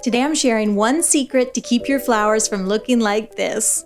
Today I'm sharing one secret to keep your flowers from looking like this.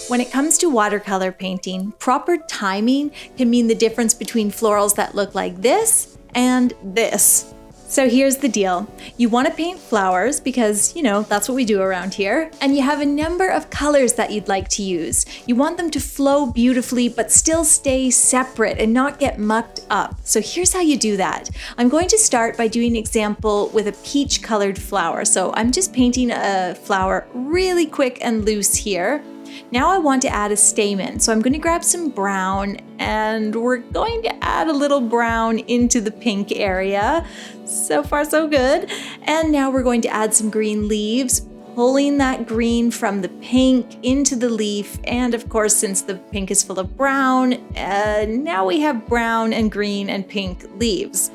When it comes to watercolor painting, proper timing can mean the difference between florals that look like this and this. So here's the deal. You want to paint flowers because, that's what we do around here, and you have a number of colors that you'd like to use. You want them to flow beautifully but still stay separate and not get mucked up. So here's how you do that. I'm going to start by doing an example with a peach colored flower. So I'm just painting a flower really quick and loose here. Now I want to add a stamen, so I'm going to grab some brown and we're going to add a little brown into the pink area. So far so good. And now we're going to add some green leaves, pulling that green from the pink into the leaf. And of course, since the pink is full of brown, now we have brown and green and pink leaves.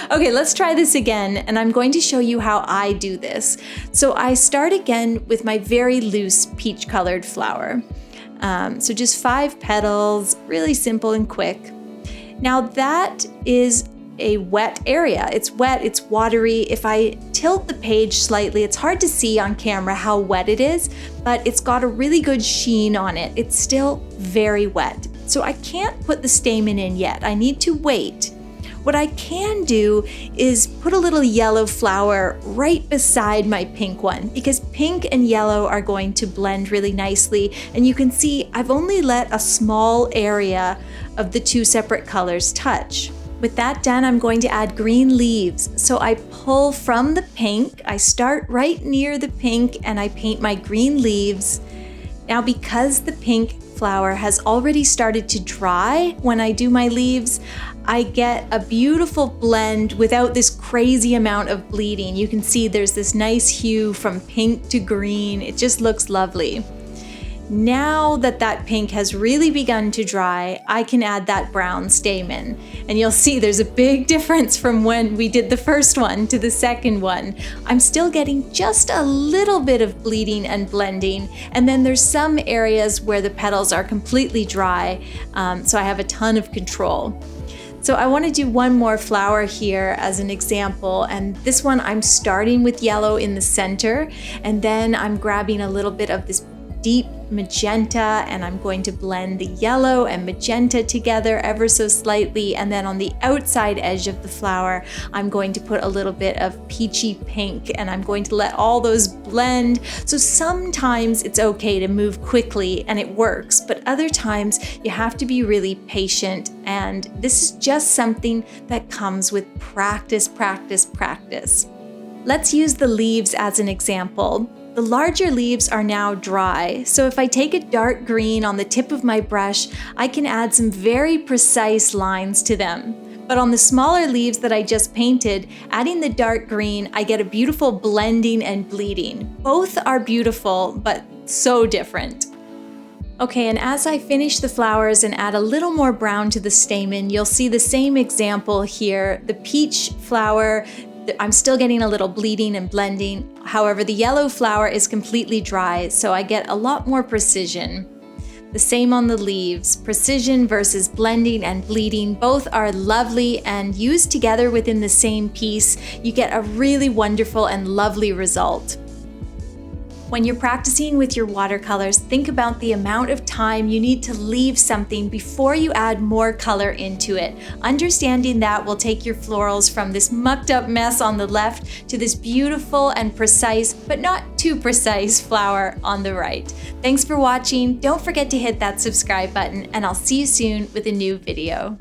Okay, let's try this again, and I'm going to show you how I do this. So I start again with my very loose peach colored flower. So just 5 petals, really simple and quick. Now that is a wet area. It's wet, it's watery. If I tilt the page slightly, it's hard to see on camera how wet it is, but it's got a really good sheen on it. It's still very wet. So I can't put the stamen in yet. I need to wait. What I can do is put a little yellow flower right beside my pink one, because pink and yellow are going to blend really nicely. And you can see I've only let a small area of the 2 separate colors touch. With that done, I'm going to add green leaves. So I pull from the pink, I start right near the pink and I paint my green leaves. Now because the pink flower has already started to dry when I do my leaves, I get a beautiful blend without this crazy amount of bleeding. You can see there's this nice hue from pink to green. It just looks lovely. Now that pink has really begun to dry, I can add that brown stamen. And you'll see there's a big difference from when we did the first one to the second one. I'm still getting just a little bit of bleeding and blending. And then there's some areas where the petals are completely dry, so I have a ton of control. So I want to do one more flower here as an example, and this one I'm starting with yellow in the center, and then I'm grabbing a little bit of this deep magenta and I'm going to blend the yellow and magenta together ever so slightly, and then on the outside edge of the flower I'm going to put a little bit of peachy pink and I'm going to let all those blend. So sometimes it's okay to move quickly and it works, but other times you have to be really patient, and this is just something that comes with practice, practice, practice. Let's use the leaves as an example. The larger leaves are now dry, so if I take a dark green on the tip of my brush, I can add some very precise lines to them. But on the smaller leaves that I just painted, adding the dark green, I get a beautiful blending and bleeding. Both are beautiful, but so different. Okay, and as I finish the flowers and add a little more brown to the stamen, you'll see the same example here. The peach flower, I'm still getting a little bleeding and blending. However, the yellow flower is completely dry, so I get a lot more precision. The same on the leaves. Precision versus blending and bleeding, both are lovely, and used together within the same piece, you get a really wonderful and lovely result. When you're practicing with your watercolors, think about the amount of time you need to leave something before you add more color into it. Understanding that will take your florals from this mucked up mess on the left to this beautiful and precise, but not too precise flower on the right. Thanks for watching. Don't forget to hit that subscribe button, and I'll see you soon with a new video.